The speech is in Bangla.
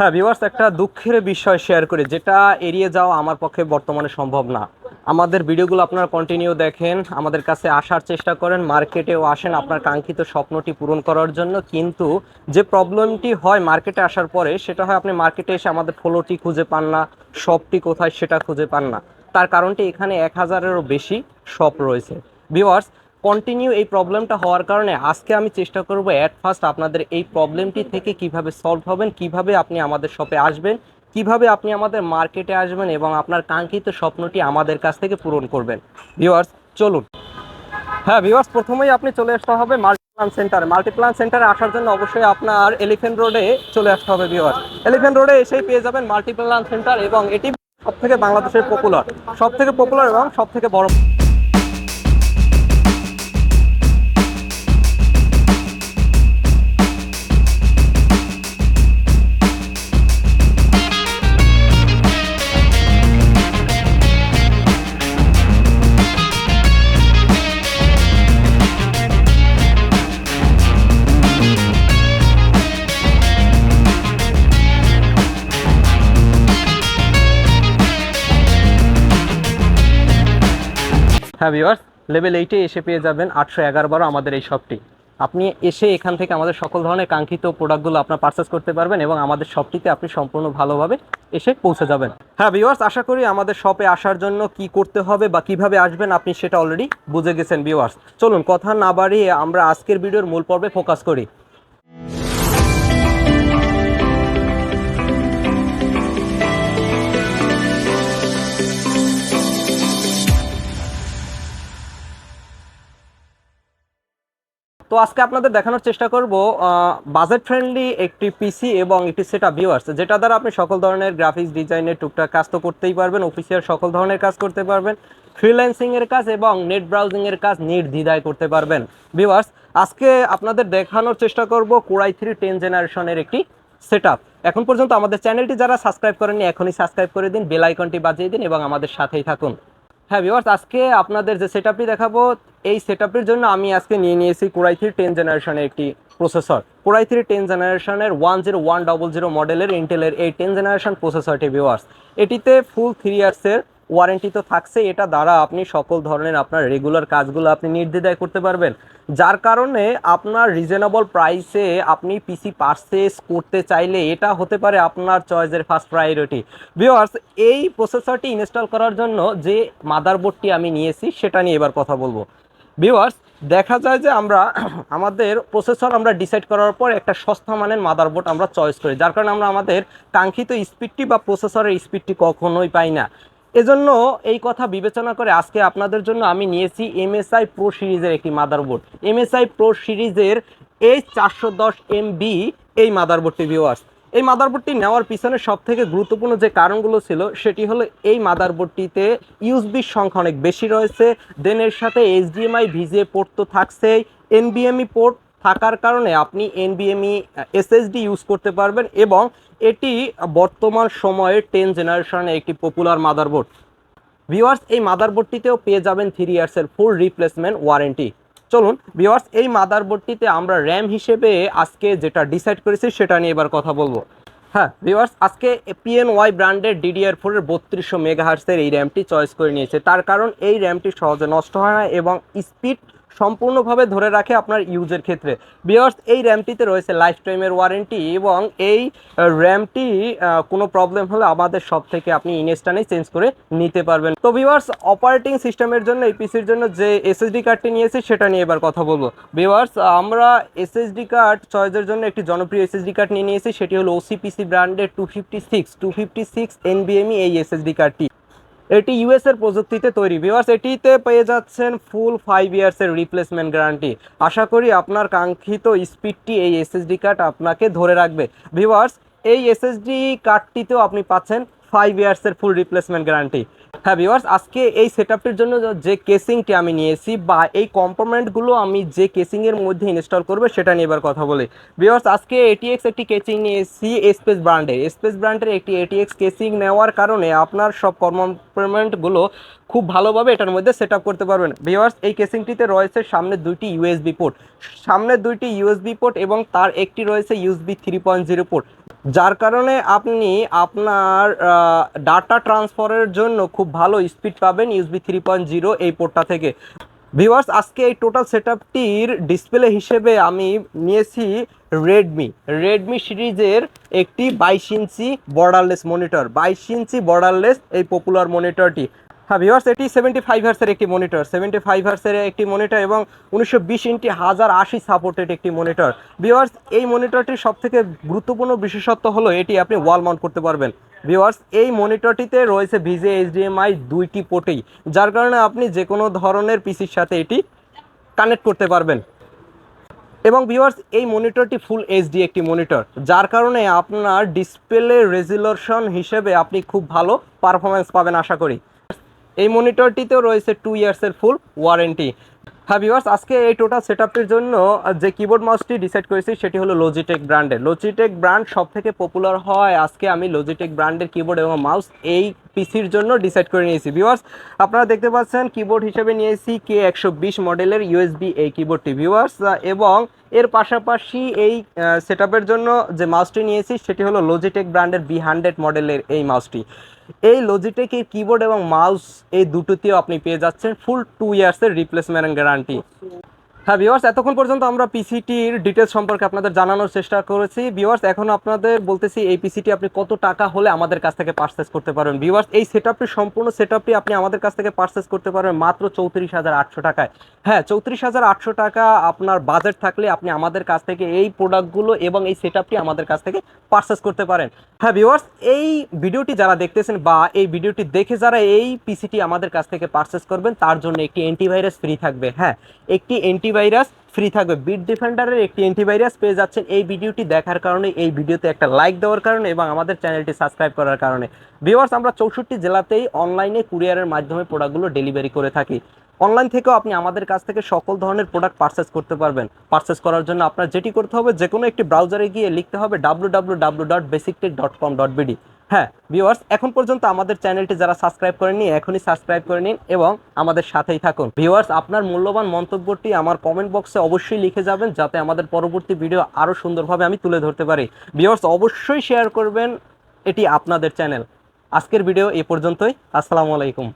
হ্যাঁ ভিউয়ার্স, একটা দুঃখের বিষয় শেয়ার করি, যেটা এড়িয়ে যাওয়া আমার পক্ষে বর্তমানে সম্ভব না। আমাদের ভিডিওগুলো আপনারা কন্টিনিউ দেখেন, আমাদের কাছে আসার চেষ্টা করেন, মার্কেটেও আসেন আপনার কাঙ্ক্ষিত স্বপ্নটি পূরণ করার জন্য। কিন্তু যে প্রবলেমটি হয় মার্কেটে আসার পরে, সেটা হয় আপনি মার্কেটে এসে আমাদের ফ্লোরটি খুঁজে পান না, শপটি কোথায় সেটা খুঁজে পান না। তার কারণটি এখানে 1000-এরও বেশি শপ রয়েছে। ভিউয়ার্স, কন্টিনিউ এই প্রবলেমটা হওয়ার কারণে আজকে আমি চেষ্টা করব অ্যাট ফার্স্ট আপনাদের এই প্রবলেমটি থেকে কিভাবে সলভ হবেন, কিভাবে আপনি আমাদের শপে আসবেন, কিভাবে আপনি আমাদের মার্কেটে আসবেন এবং আপনার কাঙ্ক্ষিত স্বপ্নটি আমাদের কাছ থেকে পূরণ করবেন। ভিউয়ার্স চলুন। হ্যাঁ ভিউয়ার্স, প্রথমেই আপনি চলে আসতে হবে মাল্টিপ্লান সেন্টারে। মাল্টিপ্লান সেন্টারে আসার জন্য অবশ্যই আপনার এলিফ্যান্ট রোডে চলে আসতে হবে। ভিউয়ার্স, এলিফ্যান্ট রোডে এসেই পেয়ে যাবেন মাল্টিপ্লান সেন্টার, এবং এটি সবথেকে বাংলাদেশের পপুলার, সবথেকে পপুলার এবং সবথেকে বড়। হ্যাঁ ভিউয়ার্স, লেভেল 8-এ এসে পেয়ে যাবেন 811 আমাদের এই শপটি। আপনি এসে এখান থেকে আমাদের সকল ধরনের কাঙ্ক্ষিত প্রোডাক্টগুলো আপনার পারচেস করতে পারবেন এবং আমাদের শপটিতে আপনি সম্পূর্ণ ভালোভাবে এসে পৌঁছে যাবেন। হ্যাঁ ভিউয়ার্স, আশা করি আমাদের শপে আসার জন্য কি করতে হবে বা কিভাবে আসবেন আপনি সেটা অলরেডি বুঝে গেছেন। ভিউয়ার্স চলুন কথা না বাড়িয়ে আমরা আজকের ভিডিওর মূল পর্বে ফোকাস করি। তো আজকে আপনাদের দেখানোর চেষ্টা করব বাজেট ফ্রেন্ডলি একটি পিসি এবং একটি সেটআপ। ভিউয়ার্স, যেটা দ্বারা আপনি সকল ধরনের গ্রাফিক্স ডিজাইনের টুকটাক কাজ তো করতেই পারবেন, অফিসিয়াল সকল ধরনের কাজ করতে পারবেন, ফ্রিল্যান্সিং এর কাজ এবং নেট ব্রাউজিং এর কাজ নির্দ্বিধায় করতে পারবেন। ভিউয়ার্স, আজকে আপনাদের দেখানোর চেষ্টা করব Core i3 10 জেনারেশনের একটি সেটআপ। এখন পর্যন্ত আমাদের চ্যানেলটি যারা সাবস্ক্রাইব করেননি এখনই সাবস্ক্রাইব করে দিন, বেল আইকনটি বাজিয়ে দিন এবং আমাদের সাথেই থাকুন। হ্যাঁ ভিউয়ার্স, আজকে আপনাদের যে সেটআপটি দেখাবো, এই সেটআপের জন্য আমি আজকে নিয়েছি Core i3 10 জেনারেশনের একটি প্রসেসর। Core i3 10 জেনারেশনের 10100 মডেলের ইন্টেলের এই 10 জেনারেশন প্রসেসরটি। ভিউয়ার্স, এটিতে ফুল 3 ইয়ার্সের ওয়ারেন্টি তো থাকছে, এটা দ্বারা আপনি সকল ধরনের আপনার রেগুলার কাজগুলো আপনি নির্দ্বিধায় করতে পারবেন, যার কারণে আপনার রিজনেবল প্রাইসে আপনি পিসি পারচেস করতে চাইলে এটা হতে পারে আপনার চয়েসের ফার্স্ট প্রায়োরিটি। ভিউয়ার্স, এই প্রসেসরটি ইনস্টল করার জন্য যে মাদারবোর্ডটি আমি নিয়েছি সেটা নিয়ে এবার কথা বলবো। ভিউয়ার্স, দেখা যায় যে আমরা আমাদের প্রসেসর আমরা ডিসাইড করার পর একটা সস্তা মানের মাদারবোর্ড আমরা চয়েস করি, যার কারণে আমরা আমাদের কাঙ্ক্ষিত স্পিডটি বা প্রসেসরের স্পিডটি কখনোই পাই না। এজন্য এই কথা বিবেচনা করে আজকে আপনাদের জন্য আমি নিয়েছি MSI প্রো সিরিজের একটি মাদারবোর্ড, MSI প্রো সিরিজের H410MB এই মাদারবোর্ডটি। ভিউয়ার্স, এই মাদারবোর্ডটি নেওয়ার পিছনে সবথেকে গুরুত্বপূর্ণ যে কারণগুলো ছিল সেটি হলো এই মাদারবোর্ডটিতে ইউএসবির সংখ্যা অনেক বেশি রয়েছে, দেন এর সাথে HDMI VGA পোর্ট তো থাকছেই, NVMe পোর্ট থাকার কারণে আপনি NVMe SSD ইউজ করতে পারবেন এবং এটি বর্তমান সময়ে 10 জেনারেশনের একটি পপুলার মাদারবোর্ড। ভিউয়ার্স, এই মাদারবোর্ডটিতেও পেয়ে যাবেন 3 ইয়ার্সের ফুল রিপ্লেসমেন্ট ওয়ারেন্টি। চলুন ভিউয়ার্স, এই মাদারবোর্ডটিতে আমরা র্যাম হিসেবে আজকে যেটা ডিসাইড করেছি সেটা নিয়ে এবার কথা বলবো। হ্যাঁ ভিউয়ার্স, আজকে PNY ব্র্যান্ডের DDR4 এর 3200 মেগাহার্টসের এই র্যামটি চয়েস করে নিয়েছে, তার কারণ এই র্যামটি সহজে নষ্ট হয় না এবং স্পিড সম্পূর্ণভাবে ধরে রাখে আপনার ইউজের ক্ষেত্রে। ভিউয়ার্স, এই র্যামটিতে রয়েছে লাইফ টাইমের ওয়ারেন্টি এবং এই র্যামটি কোনো প্রবলেম হলে আমাদের সব থেকে আপনি ইনস্ট্যান্টলি চেঞ্জ করে নিতে পারবেন। তো ভিউয়ার্স, অপারেটিং সিস্টেমের জন্য এই পিসির জন্য যে এসএসডি কার্ডটি নিয়েছি সেটা নিয়ে এবার কথা বলবো। ভিউয়ার্স, আমরা এসএসডি কার্ড চয়েসের জন্য একটি জনপ্রিয় এসএসডি কার্ড নিয়েছি, সেটি হলো OCPC ব্র্যান্ডের 256 NVMe এই এসএসডি কার্ডটি। এটি ইউএস এর প্রযুক্তিতে তৈরি। ভিউয়ার্স, এটিতে পেয়ে যাচ্ছেন ফুল 5 ইয়ার্সের রিপ্লেসমেন্ট গ্যারান্টি। আশা করি আপনার কাঙ্ক্ষিত স্পিডটি এই এসএসডি কার্ড আপনাকে ধরে রাখবে। ভিউয়ার্স, এই এসএসডি কার্ডটিতেও আপনি পাচ্ছেন 5 ইয়ার্সের ফুল রিপ্লেসমেন্ট গ্যারান্টি। হ্যাঁ ভিউয়ার্স, আজকে এই সেটআপটির জন্য যে কেসিংটি আমি নিয়েছি বা এই কম্পোনেন্টগুলো আমি যে কেসিংয়ের মধ্যে ইনস্টল করবে সেটা নিয়ে এবার কথা বলি। ভিউয়ার্স, আজকে ATX একটি কেসিং নিয়েছি স্পেস ব্র্যান্ডের একটি ATX কেসিং নেওয়ার কারণে আপনার সব কম্পোনেন্টগুলো খুব ভালোভাবে এটার মধ্যে সেট আপ করতে পারবেন। ভিউয়ার্স, এই কেসিংটিতে রয়েছে সামনে দুইটি ইউএসবি পোর্ট, এবং তার একটি রয়েছে ইউএসবি 3.0 পোর্ট, যার কারণে আপনি আপনার ডাটা ট্রান্সফারের জন্য খুব ভালো স্পিড পাবেন ইউএসবি 3.0 এই পোর্টটা থেকে। ভিউয়ার্স, আজকে এই টোটাল সেটআপটির ডিসপ্লে হিসেবে আমি নিয়েছি রেডমি সিরিজের একটি 22 ইঞ্চি বর্ডারলেস মনিটর, 22 ইঞ্চি বর্ডারলেস এই পপুলার মনিটরটি। হ্যাঁ ভিউয়ার্স, এটি 75 হার্টসের একটি মনিটর, 75 হার্টসের একটি মনিটর এবং 1920 ইঞ্চি 1080 সাপোর্টেড একটি মনিটর। ভিউয়ার্স, এই মনিটরটির সবথেকে গুরুত্বপূর্ণ বিশেষত্ব হলো এটি আপনি ওয়াল মাউন্ট করতে পারবেন। ভিউয়ার্স, এই মনিটরটিতে রয়েছে ভিজিএ এইচডিএমআই দুইটি পোর্টেই, যার কারণে আপনি যে কোনো ধরনের পিসির সাথে এটি কানেক্ট করতে পারবেন। এবং ভিউয়ার্স, এই মনিটরটি ফুল এইচডি একটি মনিটর, যার কারণে আপনার ডিসপ্লে রেজলিউশন হিসেবে আপনি খুব ভালো পারফরমেন্স পাবেন আশা করি। এই মনিটরটিতেও রয়েছে 2 ইয়ার্সের ফুল ওয়ারেন্টি। হ্যাঁ ভিউয়ার্স, আজকে এই টোটাল সেটআপটির জন্য যে কিবোর্ড মাউসটি ডিসাইড করেছি সেটি হলো লজিটেক ব্র্যান্ডের। লজিটেক ব্র্যান্ড সব থেকে পপুলার হয়, আজকে আমি লজিটেক ব্র্যান্ডের কিবোর্ড এবং মাউস এই পিসির জন্য ডিসাইড করে নিয়েছি। ভিউয়ার্স, আপনারা দেখতে পাচ্ছেন কিবোর্ড হিসেবে নিয়েছি K120 মডেলের ইউএসবি এই কিবোর্ডটি ভিউয়ার্স, এবং এর পাশাপাশি এই সেটআপের জন্য যে মাউসটি নিয়েছি সেটি হলো লজিটেক ব্র্যান্ডের B100 মডেলের এই মাউসটি। এই লজিটেকের কিবোর্ড এবং মাউস এই দুটোতেও আপনি পেয়ে যাচ্ছেন ফুল 2 ইয়ার্সের রিপ্লেসমেন্ট গ্যারান্টি। হ্যাঁ ভিউয়ার্স, এতক্ষণ পর্যন্ত আমরা পিসিটির ডিটেলস সম্পর্কে আপনাদের জানানোর চেষ্টা করেছি। ভিউয়ার্স, এখন আপনাদের বলতেছি এই পিসিটি আপনি কত টাকা হলে আমাদের কাছ থেকে পারচেস করতে পারবেন। ভিউয়ার্স, এই সম্পূর্ণ সেটআপটি আপনি আমাদের কাছ থেকে পারচেস করতে পারবেন মাত্র 34,800 টাকায়। হ্যাঁ, 34,800 টাকা আপনার বাজেট থাকলে আপনি আমাদের কাছ থেকে এই প্রোডাক্টগুলো এবং এই সেটআপটি আমাদের কাছ থেকে পারচেস করতে পারেন। হ্যাঁ ভিউয়ার্স, এই ভিডিওটি যারা দেখতেছেন বা এই ভিডিওটি দেখে যারা এই পিসিটি আমাদের কাছ থেকে পারচেস করবেন তার জন্য একটি অ্যান্টিভাইরাস ফ্রি থাকবে। হ্যাঁ, একটি অ্যান্টিভাইরাস ফ্রি থাকবে, বিট ডিফেন্ডারের একটি অ্যান্টিভাইরাস পেয়ে যাচ্ছেন এই ভিডিওটি দেখার কারণে, এই ভিডিওতে একটা লাইক দেওয়ার কারণে এবং আমাদের চ্যানেলটি সাবস্ক্রাইব করার কারণে। ভিউয়ার্স, আমরা 64 জেলাতেই অনলাইনে কুরিয়ারের মাধ্যমে প্রোডাক্টগুলো ডেলিভারি করে থাকি। অনলাইন থেকেও আপনি আমাদের কাছ থেকে সকল ধরনের প্রোডাক্ট পারচেস করতে পারবেন। পারচেস করার জন্য আপনার যেটি করতে হবে, যে কোনো একটি ব্রাউজারে গিয়ে লিখতে হবে www.basictech.com.bd। হ্যাঁ ভিউয়ার্স, এখন পর্যন্ত আমাদের চ্যানেলটি যারা সাবস্ক্রাইব করেননি এখনই সাবস্ক্রাইব করে নিন এবং আমাদের সাথেই থাকুন। ভিউয়ার্স, আপনার মূল্যবান মন্তব্যটি আমার কমেন্ট বক্সে অবশ্যই লিখে যাবেন, যাতে আমাদের পরবর্তী ভিডিও আরও সুন্দরভাবে আমি তুলে ধরতে পারি। ভিউয়ার্স, অবশ্যই শেয়ার করবেন, এটি আপনাদের চ্যানেল। আজকের ভিডিও এ পর্যন্তই। আসসালামু আলাইকুম।